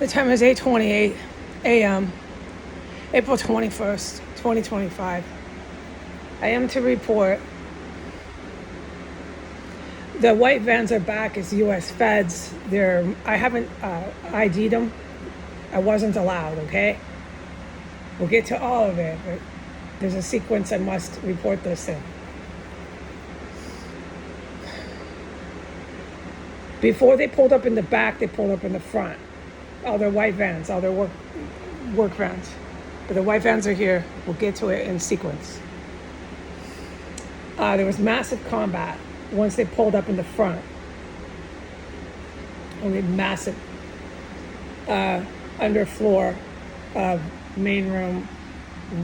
The time is 8:28 a.m., April 21st, 2025. I am to report the white vans are back as U.S. feds. I haven't ID'd them. I wasn't allowed, okay? We'll get to all of it, but there's a sequence I must report this in. Before they pulled up in the back, they pulled up in the front. All their white vans, all their work vans. But the white vans are here. We'll get to it in sequence. There was massive combat once they pulled up in the front. Only massive underfloor of main room,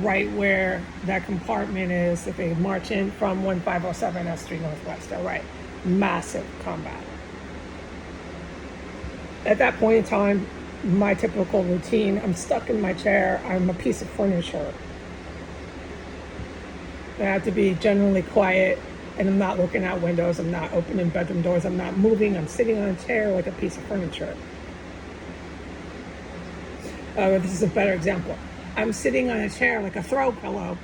right where that compartment is. If they march in from 1507 S3 Northwest, all right, massive combat. At that point in time, my typical routine, I'm stuck in my chair, I'm a piece of furniture. I have to be generally quiet, and I'm not looking out windows, I'm not opening bedroom doors, I'm not moving, I'm sitting on a chair like a piece of furniture. This is a better example. I'm sitting on a chair like a throw pillow.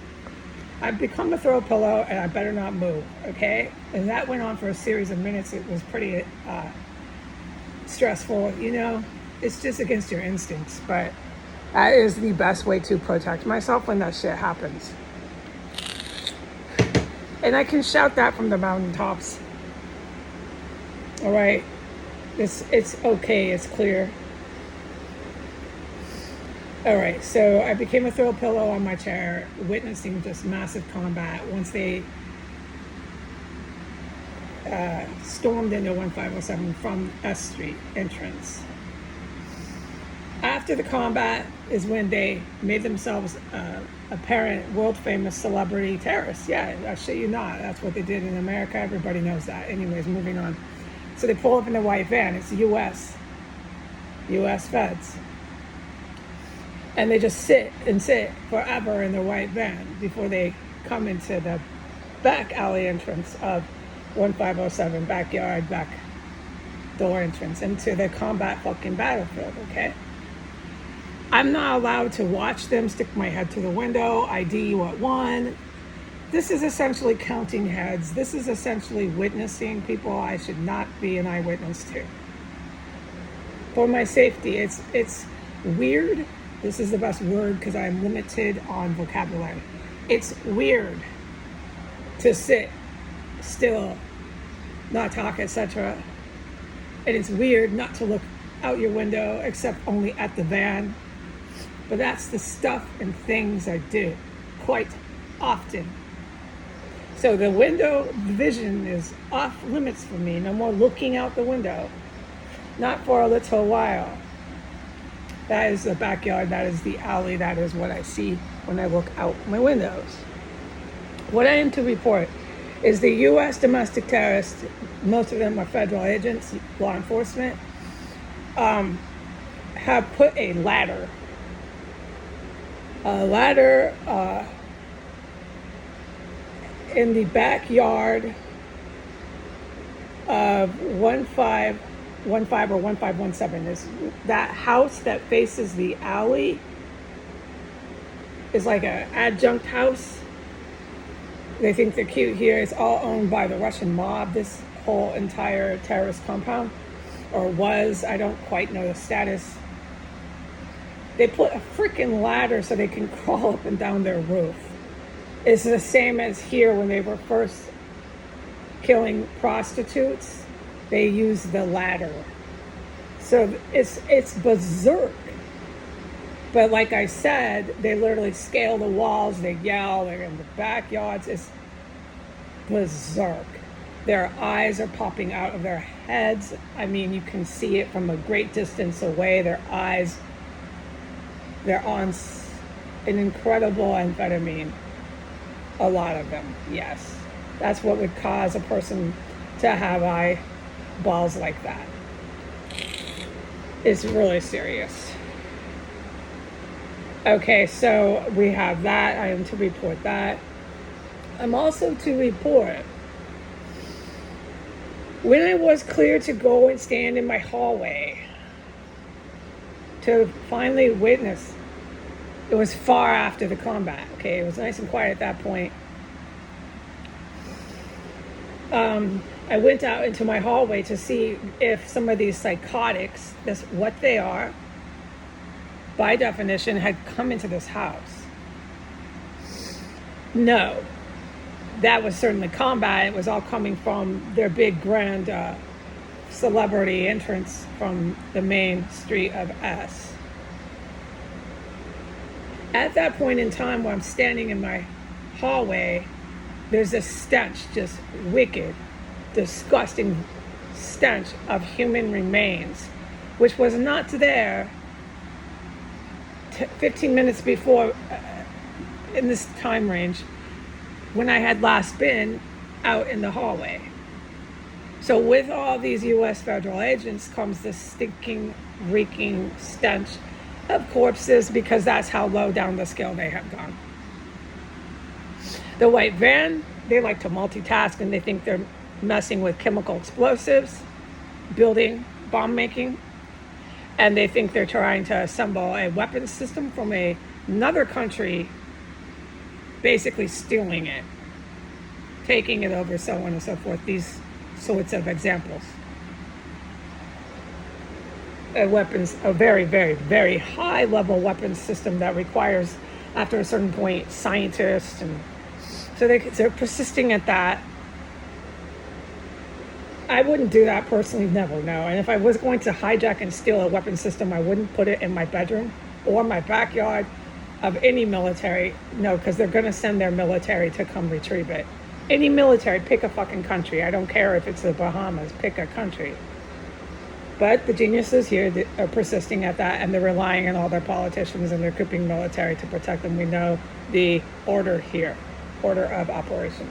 I've become a throw pillow, and I better not move, okay? And that went on for a series of minutes. It was pretty stressful, you know? It's just against your instincts, but that is the best way to protect myself when that shit happens. And I can shout that from the mountaintops. All right, it's okay, it's clear. All right, so I became a throw pillow on my chair, witnessing just massive combat once they stormed into 1507 from S Street entrance. After the combat is when they made themselves apparent world-famous celebrity terrorists. Yeah, I shit you not. That's what they did in America. Everybody knows that. Anyways, moving on. So they pull up in the white van. It's U.S. feds. And they just sit forever in the white van before they come into the back alley entrance of 1507, backyard, back door entrance into the combat fucking battlefield, okay? I'm not allowed to watch them, stick my head to the window, ID what one. This is essentially counting heads. This is essentially witnessing people I should not be an eyewitness to. For my safety, it's weird. This is the best word because I'm limited on vocabulary. It's weird to sit still, not talk, etc. And it's weird not to look out your window except only at the van. But that's the stuff and things I do quite often. So the window vision is off limits for me. No more looking out the window. Not for a little while. That is the backyard, that is the alley, that is what I see when I look out my windows. What I am to report is the U.S. domestic terrorists, most of them are federal agents, law enforcement, have put a ladder in the backyard of 1515 or 1517. Is that house that faces the alley is like an adjunct house. They think they're cute here. It's all owned by the Russian mob, this whole entire terrorist compound, or was. I don't quite know the status. They put a freaking ladder so they can crawl up and down their roof. It's the same as here when they were first killing prostitutes. They used the ladder. So it's berserk. But like I said, they literally scale the walls, they yell, they're in the backyards. It's berserk. Their eyes are popping out of their heads. I mean, you can see it from a great distance away. Their eyes, they're on an incredible amphetamine. A lot of them, yes. That's what would cause a person to have eyeballs like that. It's really serious. Okay, so we have that. I am to report that. I'm also to report when I was cleared to go and stand in my hallway to finally witness. It was far after the combat, okay? It was nice and quiet at that point. I went out into my hallway to see if some of these psychotics, this what they are, by definition, had come into this house. No, that was certainly combat. It was all coming from their big grand celebrity entrance from the main street of S. At that point in time, while I'm standing in my hallway, there's a stench, just wicked, disgusting stench of human remains, which was not there 15 minutes before, in this time range, when I had last been out in the hallway. So with all these U.S. federal agents comes this stinking, reeking stench of corpses, because that's how low down the scale they have gone. The white van, they like to multitask, and they think they're messing with chemical explosives, building, bomb making, and they think they're trying to assemble a weapons system from another country, basically stealing it, taking it over, so on and so forth. These sorts of examples. A very, very, very high level weapons system that requires, after a certain point, scientists, and so they're persisting at that. I wouldn't do that personally, never, no. And if I was going to hijack and steal a weapon system, I wouldn't put it in my bedroom or my backyard of any military, no, because they're going to send their military to come retrieve it. Any military, pick a fucking country. I don't care if it's the Bahamas, pick a country. But the geniuses here are persisting at that, and they're relying on all their politicians and their equipping military to protect them. We know the order here, order of operations.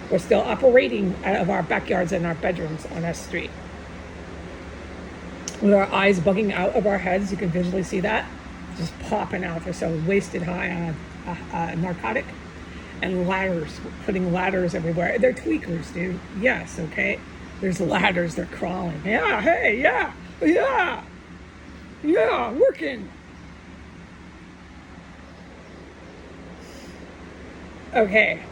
We're still operating out of our backyards and our bedrooms on S Street. With our eyes bugging out of our heads, you can visually see that. Just popping out. They're so wasted high on narcotic. And ladders, putting ladders everywhere. They're tweakers, dude. Yes, okay? There's ladders, they're crawling. Yeah, hey, yeah, working. Okay.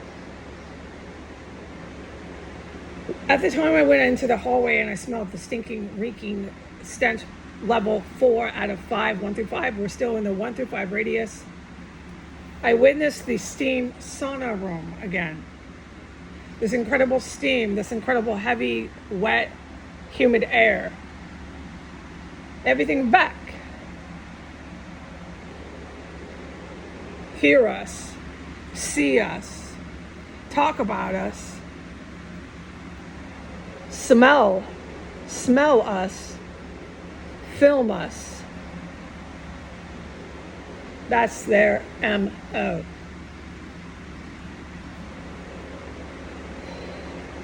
At the time I went into the hallway and I smelled the stinking, reeking stench, level 4 out of 5, 1 through 5. We're still in the 1 through 5 radius. I witnessed the steam sauna room again. This incredible steam, this incredible heavy, wet, humid air. Everything back. Hear us, see us, talk about us, smell us, film us. That's their MO.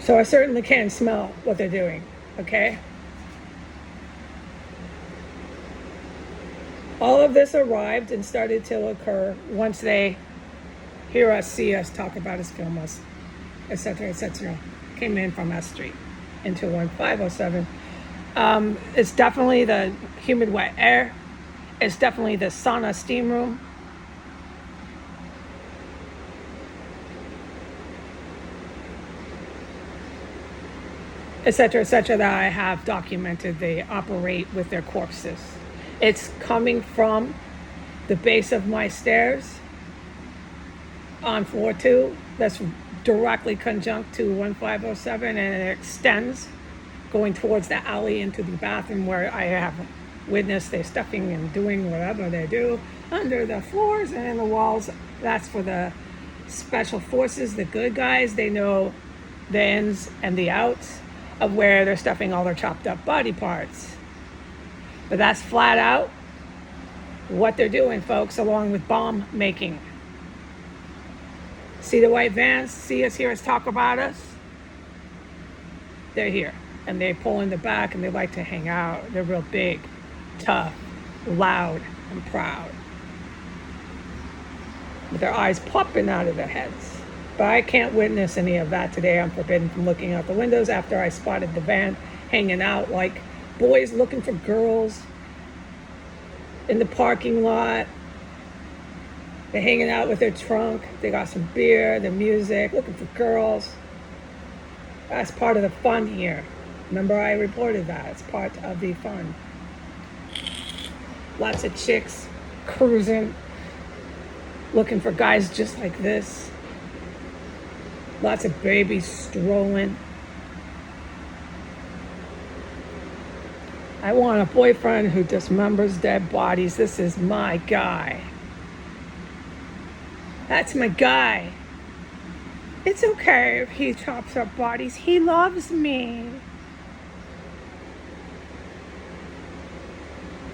So I certainly can smell what they're doing, okay? All of this arrived and started to occur once they hear us, see us, talk about us, film us, etc., etc. Came in from S Street into 1507. It's definitely the humid, wet air. It's definitely the sauna steam room. Etc., etc., that I have documented. They operate with their corpses. It's coming from the base of my stairs on floor 2. That's directly conjunct to 1507, and it extends going towards the alley into the bathroom where I have witnessed they stuffing and doing whatever they do under the floors and in the walls. That's for the special forces, the good guys. They know the ins and the outs of where they're stuffing all their chopped up body parts. But that's flat out what they're doing, folks, along with bomb making. See the white vans? See us, hear us, talk about us? They're here. And they pull in the back and they like to hang out. They're real big, tough, loud, and proud. With their eyes popping out of their heads. But I can't witness any of that today. I'm forbidden from looking out the windows after I spotted the van hanging out like boys looking for girls in the parking lot. They're hanging out with their trunk. They got some beer, the music, looking for girls. That's part of the fun here. Remember, I reported that. It's part of the fun. Lots of chicks cruising, looking for guys just like this. Lots of babies strolling. I want a boyfriend who dismembers dead bodies. This is my guy. That's my guy. It's okay if he chops up bodies. He loves me.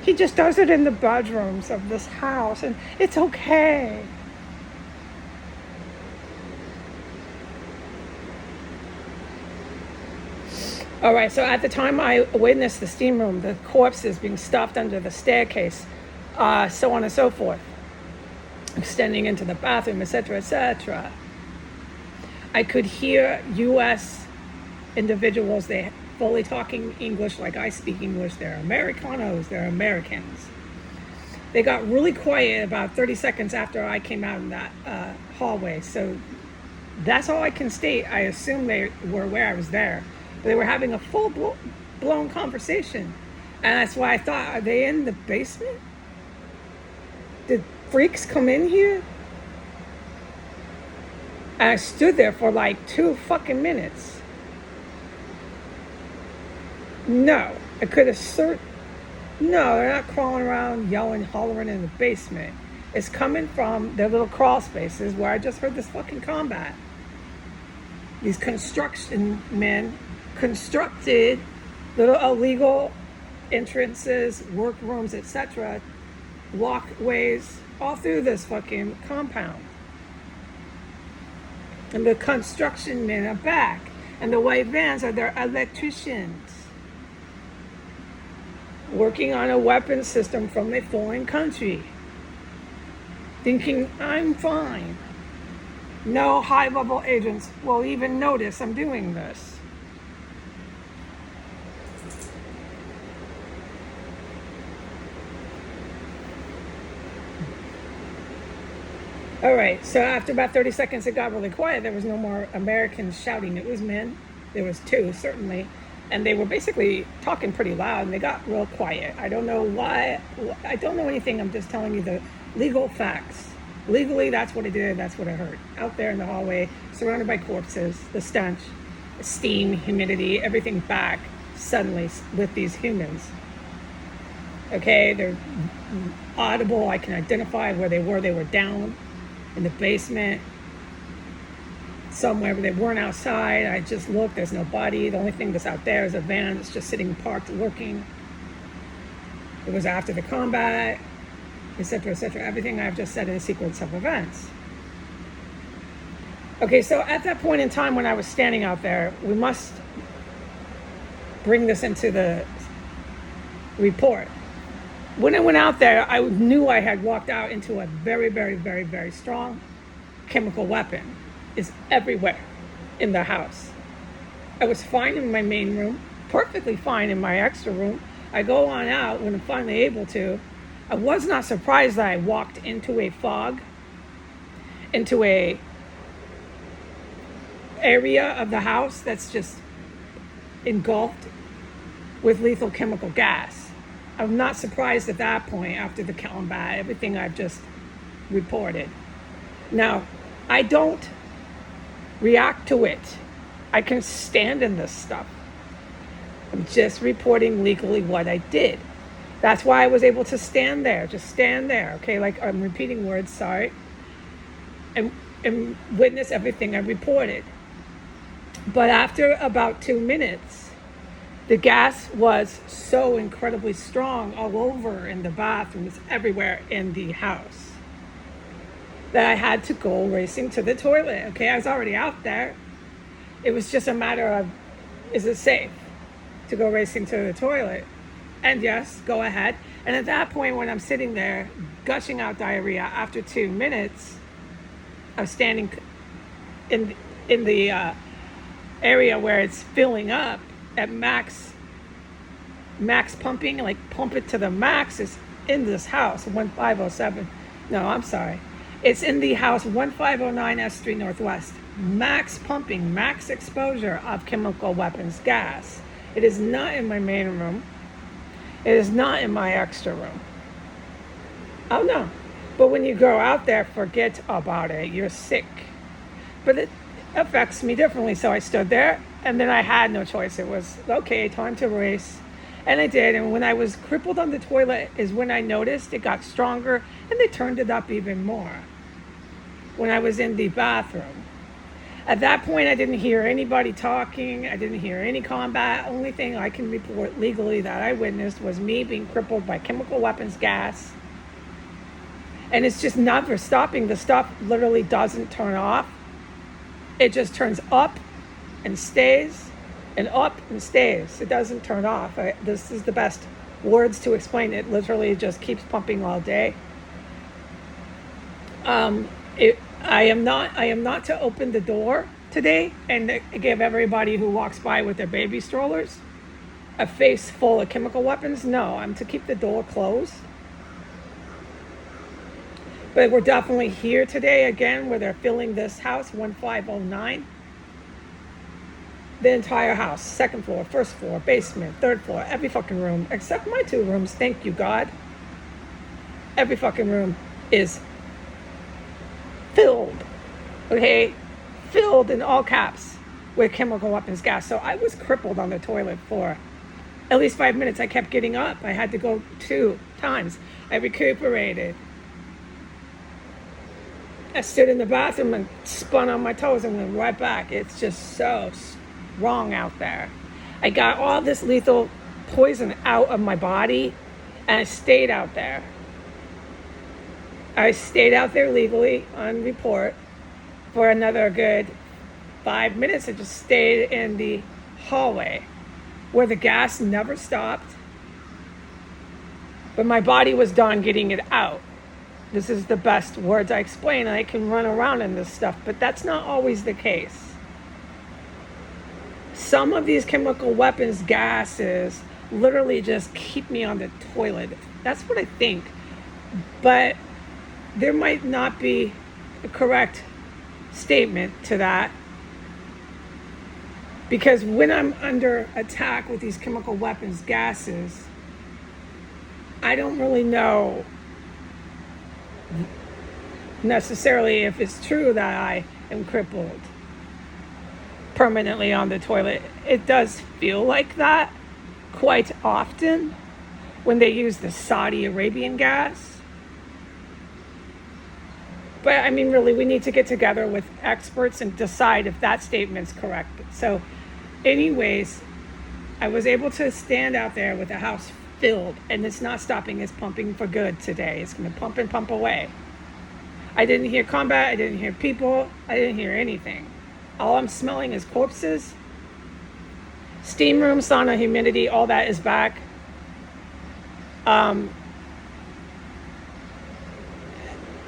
He just does it in the bedrooms of this house, and it's okay. All right, so at the time I witnessed the steam room, the corpses being stuffed under the staircase, so on and so forth, extending into the bathroom, etc., etc. I could hear U.S. individuals, they fully talking English like I speak English. They're Americanos, they're Americans. They got really quiet about 30 seconds after I came out in that hallway. So that's all I can state. I assume they were aware I was there. But they were having a full-blown conversation. And that's why I thought, are they in the basement? Did freaks come in here? And I stood there for like 2 fucking minutes. No, I could assert, no, they're not crawling around, yelling, hollering in the basement. It's coming from their little crawl spaces where I just heard this fucking combat. These construction men constructed little illegal entrances, workrooms, etc., walkways, all through this fucking compound. And the construction men are back. And the white vans are their electricians, working on a weapon system from a foreign country, thinking I'm fine. No high-level agents will even notice I'm doing this. All right, so after about 30 seconds, it got really quiet. There was no more Americans shouting. It was men. There was 2, certainly. And they were basically talking pretty loud, and they got real quiet. I don't know why. I don't know anything. I'm just telling you the legal facts. Legally, that's what I did. That's what I heard. Out there in the hallway, surrounded by corpses, the stench, steam, humidity, everything back suddenly with these humans. Okay, they're audible. I can identify where they were. They were down in the basement somewhere, but they weren't outside. I just looked, there's no body. The only thing that's out there is a van that's just sitting parked lurking. It was after the combat, etc., etc. Everything I've just said in a sequence of events. Okay, so at that point in time when I was standing out there, we must bring this into the report. When I went out there, I knew I had walked out into a very, very, very, very strong chemical weapon. It's everywhere in the house. I was fine in my main room, perfectly fine in my extra room. I go on out when I'm finally able to. I was not surprised that I walked into a fog, into a area of the house that's just engulfed with lethal chemical gas. I'm not surprised at that point after the combat, everything I've just reported. Now, I don't react to it. I can stand in this stuff. I'm just reporting legally what I did. That's why I was able to stand there, just stand there, okay? Like I'm repeating words, sorry. And witness everything I reported. But after about 2 minutes, the gas was so incredibly strong all over in the bathrooms, everywhere in the house, that I had to go racing to the toilet. Okay, I was already out there. It was just a matter of, is it safe to go racing to the toilet? And yes, go ahead. And at that point, when I'm sitting there gushing out diarrhea after 2 minutes, I'm standing in the area where it's filling up at max max pumping, like pump it to the max, is in this house, 1507. No, I'm sorry. It's in the house 1509 S Street Northwest. Max pumping, max exposure of chemical weapons gas. It is not in my main room. It is not in my extra room. Oh no. But when you go out there, forget about it. You're sick. But it affects me differently. So I stood there, and then I had no choice. It was, okay, time to race. And I did. And when I was crippled on the toilet is when I noticed it got stronger, and they turned it up even more when I was in the bathroom. At that point, I didn't hear anybody talking. I didn't hear any combat. Only thing I can report legally that I witnessed was me being crippled by chemical weapons gas. And it's just never stopping. The stuff literally doesn't turn off. It just turns up and stays and up and stays. It doesn't turn off. This is the best words to explain it. Literally just keeps pumping all day. I am not to open the door today and give everybody who walks by with their baby strollers a face full of chemical weapons. No, I'm to keep the door closed. But we're definitely here today again where they're filling this house, 1509. The entire house, second floor, first floor, basement, third floor, every fucking room, except my 2 rooms, thank you God. Every fucking room is filled, okay? Filled in all caps with chemical weapons gas. So I was crippled on the toilet for at least 5 minutes. I kept getting up. I had to go 2 times. I recuperated. I stood in the bathroom and spun on my toes and went right back. It's just so wrong out there. I got all this lethal poison out of my body, and I stayed out there. I stayed out there legally on report for another good 5 minutes. I just stayed in the hallway where the gas never stopped, but my body was done getting it out. This is the best words I explain. I can run around in this stuff, but that's not always the case. Some of these chemical weapons gases literally just keep me on the toilet. That's what I think. But there might not be a correct statement to that. Because when I'm under attack with these chemical weapons gases, I don't really know necessarily if it's true that I am crippled permanently on the toilet. It does feel like that quite often when they use the Saudi Arabian gas. But I mean, really, we need to get together with experts and decide if that statement's correct. So anyways, I was able to stand out there with the house filled, and it's not stopping. It's pumping for good today. It's going to pump and pump away. I didn't hear combat. I didn't hear people. I didn't hear anything. All I'm smelling is corpses. Steam room, sauna, humidity, all that is back. And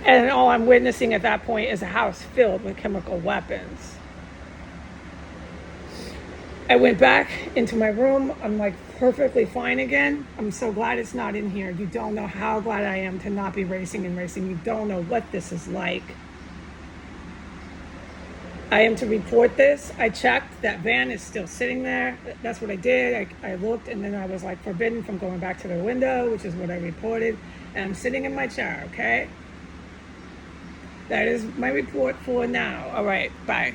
all I'm witnessing at that point is a house filled with chemical weapons. I went back into my room. I'm like perfectly fine again. I'm so glad it's not in here. You don't know how glad I am to not be racing and racing. You don't know what this is like. I am to report this. I checked. That van is still sitting there. That's what I did. I looked, and then I was like forbidden from going back to the window, which is what I reported. And I'm sitting in my chair, okay? That is my report for now. All right, bye.